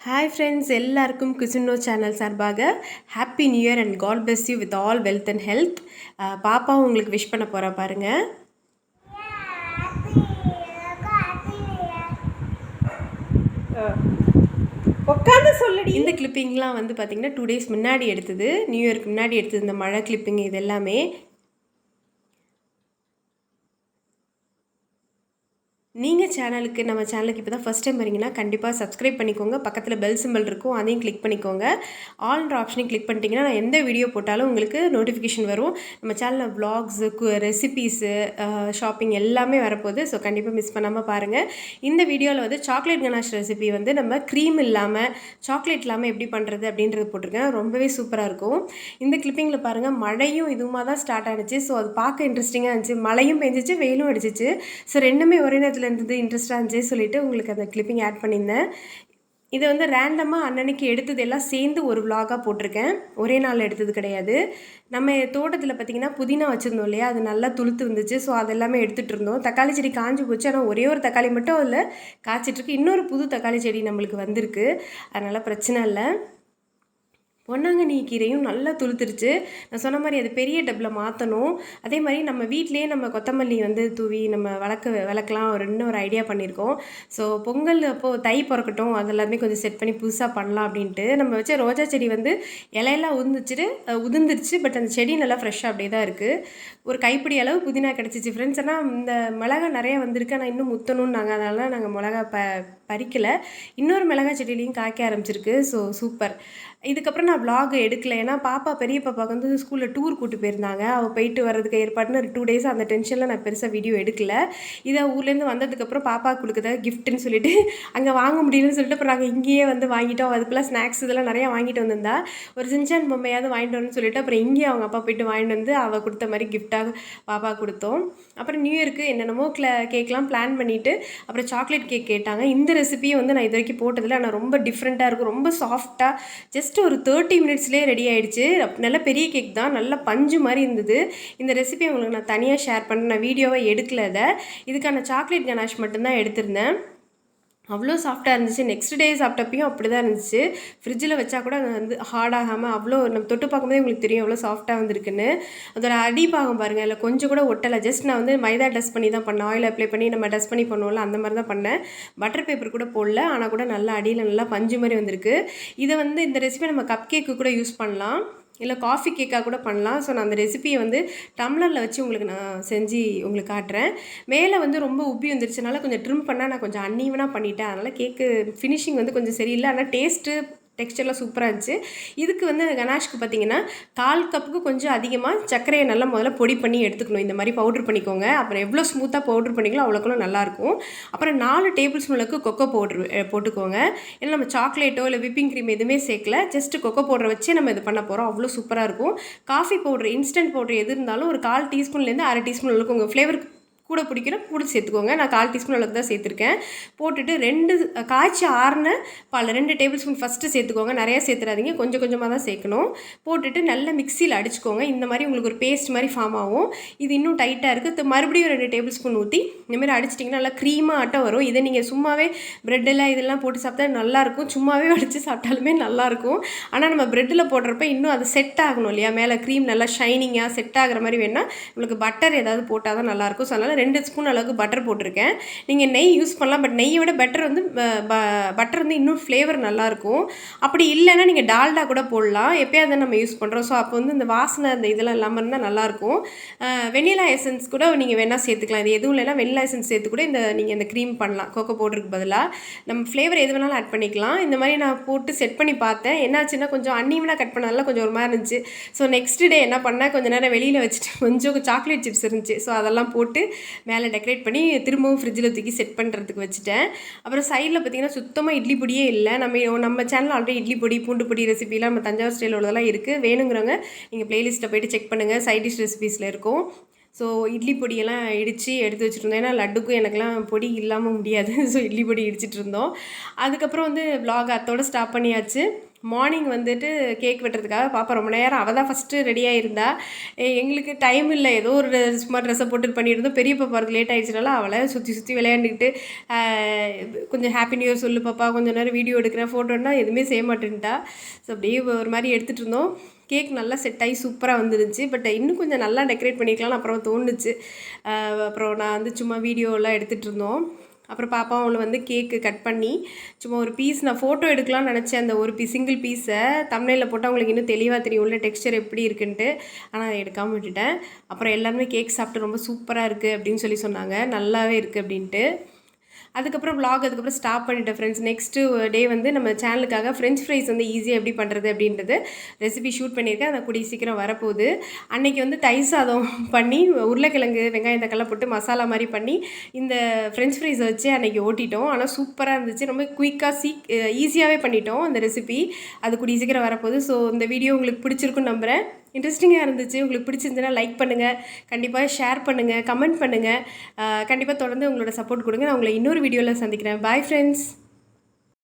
Hi friends, எல்லாருக்கும் Cuisine channel சார்பாக happy new year and god bless you with all wealth and health. பாப்பா உங்களுக்கு wish பண்ண போகிறா பாருங்க. உட்காந்து சொல்லடி. இந்த கிளிப்பிங்லாம் வந்து பார்த்தீங்கன்னா 2 days முன்னாடி எடுத்தது, நியூ இயருக்கு முன்னாடி எடுத்தது. இந்த மழை கிளிப்பிங் இது எல்லாமே நீங்கள் நம்ம சேனலுக்கு இப்போ தான் ஃபஸ்ட் டைம் வரீங்கன்னா கண்டிப்பாக சப்ஸ்கிரைப் பண்ணிக்கோங்க. பக்கத்தில் பெல் சிம்பிள் இருக்கும், அதையும் கிளிக் பண்ணிக்கோங்க. ஆல்ன்ற ஆப்ஷனையும் கிளிக் பண்ணிட்டீங்கன்னா நான் எந்த வீடியோ போட்டாலும் உங்களுக்கு நோட்டிஃபிகேஷன் வரும். நம்ம சேனலில் வ்ளாக்ஸு, ரெசிபீஸு, ஷாப்பிங் எல்லாமே வரப்போகுது. ஸோ கண்டிப்பாக மிஸ் பண்ணாமல் பாருங்கள். இந்த வீடியோவில் வந்து சாக்லேட் கனாஷ் ரெசிபி வந்து நம்ம க்ரீம் இல்லாமல் சாக்லேட் இல்லாமல் எப்படி பண்ணுறது அப்படின்றது போட்டிருக்கேன். ரொம்பவே சூப்பராக இருக்கும். இந்த கிளிப்பிங்கில் பாருங்கள், மழையும் இதுவுமா தான் ஸ்டார்ட் ஆகிடுச்சு. ஸோ அது பார்க்க இன்ட்ரெஸ்டிங்காக இருந்துச்சு. மழையும் பெஞ்சிச்சு, வெயிலும் அடிச்சிச்சு. ஸோ ரெண்டுமே ஒரே நேரத்தில் இருந்தது, இன்ட்ரெஸ்டாக இருந்துச்சு சொல்லிட்டு உங்களுக்கு அந்த கிளிப்பிங் ஆட் பண்ணியிருந்தேன். இதை வந்து ரேண்டமாக அன்னன்னைக்கு எடுத்தது எல்லாம் சேர்ந்து ஒரு விலாகாக போட்டிருக்கேன். ஒரே நாள் எடுத்தது கிடையாது. நம்ம தோட்டத்தில் பார்த்திங்கன்னா புதினா வச்சுருந்தோம் இல்லையா, அது நல்லா துளுத்து வந்துச்சு. ஸோ அதெல்லாமே எடுத்துகிட்டு இருந்தோம். தக்காளி செடி காஞ்சி போச்சு, ஆனால் ஒரே ஒரு தக்காளி மட்டும் அதில் காய்ச்சிட்ருக்கு. இன்னொரு புது தக்காளி செடி நம்மளுக்கு வந்திருக்கு, அதனால் பிரச்சனை இல்லை. பொன்னாங்கண்ணி கீரையும் நல்லா துளுத்துருச்சு. நான் சொன்ன மாதிரி அது பெரிய டப்பில் மாற்றணும். அதே மாதிரி நம்ம வீட்டிலேயே நம்ம கொத்தமல்லி வந்து தூவி நம்ம வளர்க்கலாம் ஒரு ஐடியா பண்ணியிருக்கோம். ஸோ பொங்கல் அப்போது தை பிறக்கட்டும், அதெல்லாமே கொஞ்சம் செட் பண்ணி புதுசாக பண்ணலாம் அப்படின்ட்டு. நம்ம வச்ச ரோஜா செடி வந்து இலையெல்லாம் உதிர்ந்துருச்சு. பட் அந்த செடி நல்லா ஃப்ரெஷ்ஷாக அப்படியே தான் இருக்குது. ஒரு கைப்பிடி அளவு புதினா கிடச்சிச்சு ஃப்ரெண்ட்ஸ். ஆனால் இந்த மிளகா நிறையா வந்திருக்கு, ஆனால் இன்னும் முத்தணும்னு அதனால் நாங்கள் மிளகா பறிக்கலை. இன்னொரு மிளகா செடியிலையும் காய்க்க ஆரம்பிச்சிருக்கு. So super. இதுக்கப்புறம் நான் vlog எடுக்கலை, ஏன்னா பெரிய பாப்பாவுக்கு வந்து ஸ்கூலில் டூர் கூட்டு போயிருந்தாங்க. அவள் போயிட்டு வர்றதுக்கு ஏற்பாடுன்னு 2 days அந்த டென்ஷனில் நான் பெருசாக வீடியோ எடுக்கலை. இதை ஊர்லேருந்து வந்ததுக்கப்புறம் பாப்பாவுக்கு கொடுக்குறத கிஃப்ட்டுன்னு சொல்லிட்டு அங்கே வாங்க முடியலன்னு சொல்லிட்டு அப்புறம் நாங்கள் இங்கேயே வந்து வாங்கிட்டோம். அதுக்குள்ளே ஸ்நாக்ஸ் இதெல்லாம் நிறையா வாங்கிட்டு வந்திருந்தா. ஒரு சின்சான் பொம்மையாவது வாங்கிட்டு வரணும்னு சொல்லிட்டு அப்புறம் இங்கேயே அவங்க அப்பா போயிட்டு வாங்கிட்டு வந்து அவள் கொடுத்த மாதிரி கிஃப்டாக பாப்பா கொடுத்தோம். அப்புறம் நியூ இயருக்கு என்னென்னமோ கேக்லாம் பிளான் பண்ணிவிட்டு அப்புறம் சாக்லேட் கேக் கேட்டாங்க. இந்த ரெசிபியை வந்து நான் இது வரைக்கும் போட்டதில்லை, ஆனால் ரொம்ப டிஃப்ரெண்ட்டாக இருக்கும். ரொம்ப சாஃப்டாக ஜஸ்ட் ஒரு 30 மினிட்ஸ்லேயே ரெடி ஆகிடுச்சு. நல்ல பெரிய கேக் தான், நல்ல பஞ்சு மாதிரி இருந்தது. இந்த ரெசிபி உங்களுக்கு நான் தனியாக ஷேர் பண்ணேன். நான் வீடியோவை எடுக்கல. இதுக்கான சாக்லேட் கனாஷ் மட்டும்தான் எடுத்திருந்தேன். அவ்வளோ சாஃப்டாக இருந்துச்சு. நெக்ஸ்ட் டே சாப்பிட்டப்பையும் அப்படி தான் இருந்துச்சு. ஃப்ரிட்ஜில் வச்சா கூட அது வந்து ஹார்டாகாமல் அவ்வளோ நம்ம தொட்டு பார்க்கும்போதே உங்களுக்கு தெரியும் எவ்வளோ சாஃப்டாக வந்துருக்குன்னு. அதோட அடிப்பாகம் பாருங்கள், இல்லை கொஞ்சம் கூட ஒட்டலை. ஜஸ்ட் நான் வந்து மைதா டஸ்ட் பண்ணி தான் பண்ணேன். ஆயில் அப்ளை பண்ணி நம்ம டஸ்ட் பண்ணி பண்ணுவோம்ல, அந்த மாதிரி தான் பண்ணேன். பட்டர் பேப்பர் கூட போடல, ஆனால் கூட நல்லா அடியில் நல்லா பஞ்சு மாதிரி வந்திருக்கு. இதை வந்து இந்த ரெசிபி நம்ம கப் கேக்கு கூட யூஸ் பண்ணலாம், இல்லை காஃபி கேக்காக கூட பண்ணலாம். ஸோ நான் அந்த ரெசிபியை வந்து டம்ளரில் வச்சு உங்களுக்கு நான் செஞ்சு உங்களுக்கு காட்டுறேன். மேலே வந்து ரொம்ப உப்பி வந்துருச்சுனால கொஞ்சம் ட்ரிம் பண்ணால் நான் கொஞ்சம் அன்ஈவனாக பண்ணிட்டேன். அதனால் கேக்கு ஃபினிஷிங் வந்து கொஞ்சம் சரியில்லை, ஆனால் டேஸ்ட்டு டெக்ஸ்டர்லாம் சூப்பராக இருந்துச்சு. இதுக்கு வந்து கனாஷ்க்கு பார்த்தீங்கன்னா 1/4 கப்புக்கு கொஞ்சம் அதிகமாக சர்க்கரையை நல்லா முதல்ல பொடி பண்ணி எடுத்துக்கணும். இந்த மாதிரி பவுட்ரு பண்ணிக்கோங்க. அப்புறம் எவ்வளோ ஸ்மூத்தாக பவுட்ரு பண்ணிங்களோ அவ்வளோக்குள்ள நல்லாயிருக்கும். அப்புறம் 4 டேபிள் ஸ்பூனுக்கு கொக்கோ பவுட்ரு போட்டுக்கோங்க. இல்லை நம்ம சாக்லேட்டோ இல்லை விப்பிங் க்ரீம் எதுவுமே சேர்க்கல, ஜஸ்ட்டு கொக்கோ பவுடரை வச்சு நம்ம இது பண்ண போகிறோம். அவ்வளோ சூப்பராக இருக்கும். காஃபி பவுட்ரு, இன்ஸ்டன்ட் பவுட்ரு எது இருந்தாலும் ஒரு 1/4 டீஸ்பூன்லேருந்து 1/2 டீஸ்பூன் அளவுக்கு உங்கள் ஃப்ளேவருக்கு கூட பிடிக்கிற கூட சேர்த்துக்கோங்க. நான் 1/4 டீஸ்பூன் அளவுக்கு தான் சேர்த்துருக்கேன். போட்டுட்டு 2 காய்ச்சி ஆறின பால் 2 டேபிள் ஸ்பூன் ஃபஸ்ட்டு சேர்த்துக்கோங்க. நிறையா சேர்த்துறாதீங்க, கொஞ்சம் கொஞ்சமாக தான் சேர்க்கணும். போட்டுட்டு நல்லா மிக்சியில் அடிச்சுக்கோங்க. இந்த மாதிரி உங்களுக்கு ஒரு பேஸ்ட் மாதிரி ஃபார்ம் ஆகும். இது இன்னும் டைட்டாக இருக்குது. மறுபடியும் 2 டேபிள் ஸ்பூன் ஊற்றி இந்தமாதிரி அடிச்சிட்டிங்கன்னா நல்லா க்ரீமாக ஆட்டம் வரும். இதை நீங்கள் சும்மாவே ப்ரெட்டெல்லாம் இதெல்லாம் போட்டு சாப்பிட்டா நல்லாயிருக்கும். சும்மாவே அடித்து சாப்பிட்டாலுமே நல்லாயிருக்கும். ஆனால் நம்ம ப்ரெட்டில் போடுறப்ப இன்னும் அது செட் ஆகணும் இல்லையா, மேலே க்ரீம் நல்லா ஷைனிங்காக செட் ஆகிற மாதிரி வேணால் உங்களுக்கு பட்டர் ஏதாவது போட்டால் தான் நல்லாயிருக்கும். ஸோ அதனால் 2 ஸ்பூன் அளவுக்கு பட்டர் போட்டிருக்கேன். நீங்கள் நெய் யூஸ் பண்ணலாம், பட் நெய்யை விட பட்டர் வந்து இன்னும் ஃப்ளேவர் நல்லாயிருக்கும். அப்படி இல்லைன்னா நீங்கள் டால்டா கூட போடலாம். எப்போயாவது நம்ம யூஸ் பண்ணுறோம். ஸோ அப்போ வந்து இந்த வாசனை அந்த இதெல்லாம் இல்லாமல் இருந்தால் நல்லாயிருக்கும். வெண்ணிலா எசன்ஸ் கூட நீங்கள் வேணால் சேர்த்துக்கலாம். இது எதுவும் இல்லைன்னா வெண்ணிலா எசன்ஸ் சேர்த்து கூட நீங்கள் இந்த க்ரீம் பண்ணலாம். கோகோ பவுடருக்கு பதிலாக நம்ம ஃப்ளேவர் எது வேணாலும் ஆட் பண்ணிக்கலாம். இந்த மாதிரி நான் போட்டு செட் பண்ணி பார்த்தேன். என்னாச்சுன்னா கொஞ்சம் அன்ஈவனாக கட் பண்ணதால கொஞ்சம் ஒரு மாதிரி இருந்துச்சு. ஸோ நெக்ஸ்ட் டே என்ன பண்ணேன், கொஞ்சம் நேரம் வெளியில் வச்சுட்டு கொஞ்சம் சாக்லேட் சிப்ஸ் இருந்துச்சு. ஸோ அதெல்லாம் போட்டு மேலே டெக்கரேட் பண்ணி திரும்பவும் ஃப்ரிட்ஜில் தூக்கி செட் பண்ணுறதுக்கு வச்சுட்டேன். அப்புறம் சைடில் பார்த்திங்கன்னா சுத்தமாக இட்லி பொடியே இல்லை. நம்ம சேனலில் ஆல்ரெடி இட்லி பொடி, பூண்டு பொடி ரெசிபிலாம் நம்ம தஞ்சாவூர் ஸ்டைலில் உள்ளதெல்லாம் இருக்குது. வேணுங்கிறவங்க நீங்கள் ப்ளேலிஸ்ட்டில் போய்ட்டு செக் பண்ணுங்கள், சைட் டிஷ் ரெசிபீஸில் இருக்கும். ஸோ இட்லி பொடியெல்லாம் இடித்து எடுத்து வச்சுருந்தோம். ஏன்னா லட்டுக்கும் எனக்குலாம் பொடி இல்லாமல் முடியாது. ஸோ இட்லி பொடி இடிச்சிட்டு இருந்தோம். அதுக்கப்புறம் வந்து vlog அத்தோடு ஸ்டாப் பண்ணியாச்சு. மார்னிங் வந்துட்டு கேக் வெட்டுறதுக்காக பாப்பா ரொம்ப நேரம் அவள் தான் ஃபஸ்ட்டு ரெடியாக இருந்தா. எங்களுக்கு டைம் இல்லை, ஏதோ ஒரு சும்மா ட்ரெஸ்ஸை போட்டு பண்ணியிருந்தோம். பெரிய பாப்பா வரது லேட் ஆகிடுச்சுனால அவளை சுற்றி விளையாண்டுக்கிட்டு கொஞ்சம் ஹாப்பி நியூ இயர் சொல்லு பாப்பா, கொஞ்சம் நேரம் வீடியோ எடுக்கிறேன் ஃபோட்டோன்னா எதுவுமே செய்ய மாட்டேன்ட்டா. ஸோ அப்படியே ஒரு மாதிரி எடுத்துகிட்டு இருந்தோம். கேக் நல்லா செட் ஆகி சூப்பராக வந்துருந்துச்சு. பட் இன்னும் கொஞ்சம் நல்லா டெக்கரேட் பண்ணிக்கலாம்னு அப்புறம் தோணுச்சு. அப்புறம் நான் வந்து சும்மா வீடியோலாம் எடுத்துகிட்டு இருந்தோம். அப்புறம் பாப்பா அவளை வந்து கேக்கு கட் பண்ணி சும்மா ஒரு பீஸ் நான் ஃபோட்டோ எடுக்கலாம்னு நினச்சேன். அந்த ஒரு சிங்கிள் பீஸை தம்ப்நெயிலில் போட்டால் அவங்களுக்கு இன்னும் தெளிவாக தெரியும் உள்ள டெக்ஸ்சர் எப்படி இருக்குன்ட்டு. ஆனால் அதை எடுக்காமல் விட்டுட்டேன். அப்புறம் எல்லாருமே கேக் சாப்பிட்டு ரொம்ப சூப்பராக இருக்குது அப்படின்னு சொன்னாங்க, நல்லாவே இருக்குது அப்படின்ட்டு. அதுக்கப்புறம் அதுக்கப்புறம் ஸ்டாப் பண்ணிட்டேன் ஃப்ரெண்ட்ஸ். நெக்ஸ்ட்டு டே வந்து நம்ம சேனலுக்காக ஃப்ரெஞ்ச் ஃப்ரைஸ் வந்து ஈஸியாக எப்படி பண்ணுறது அப்படின்றது ரெசிபி ஷூட் பண்ணியிருக்கேன். அதை கூடிய சீக்கிரம் வரப்போகுது. அன்றைக்கி வந்து தயிர் சாதம் பண்ணி உருளைக்கிழங்கு வெங்காயம் தக்காளி போட்டு மசாலா மாதிரி பண்ணி இந்த ஃப்ரெஞ்ச் ஃப்ரைஸை வச்சு அன்றைக்கி ஓட்டிட்டோம். ஆனால் சூப்பராக இருந்துச்சு. ரொம்ப குயிக்காக ஈஸியாகவே பண்ணிட்டோம் அந்த ரெசிபி. அது கூடிய சீக்கிரம் வரப்போகுது. ஸோ இந்த வீடியோ உங்களுக்கு பிடிச்சிருக்குன்னு நம்புகிறேன். இன்ட்ரெஸ்டிங்காக இருந்துச்சு. உங்களுக்கு பிடிச்சிருந்துச்சுன்னா லைக் பண்ணுங்கள், கண்டிப்பாக ஷேர் பண்ணுங்கள், கமெண்ட் பண்ணுங்கள். கண்டிப்பாக தொடர்ந்து உங்களோட சப்போர்ட் கொடுங்க. நான் உங்களை இன்னொரு வீடியோவில் சந்திக்கிறேன். Bye friends.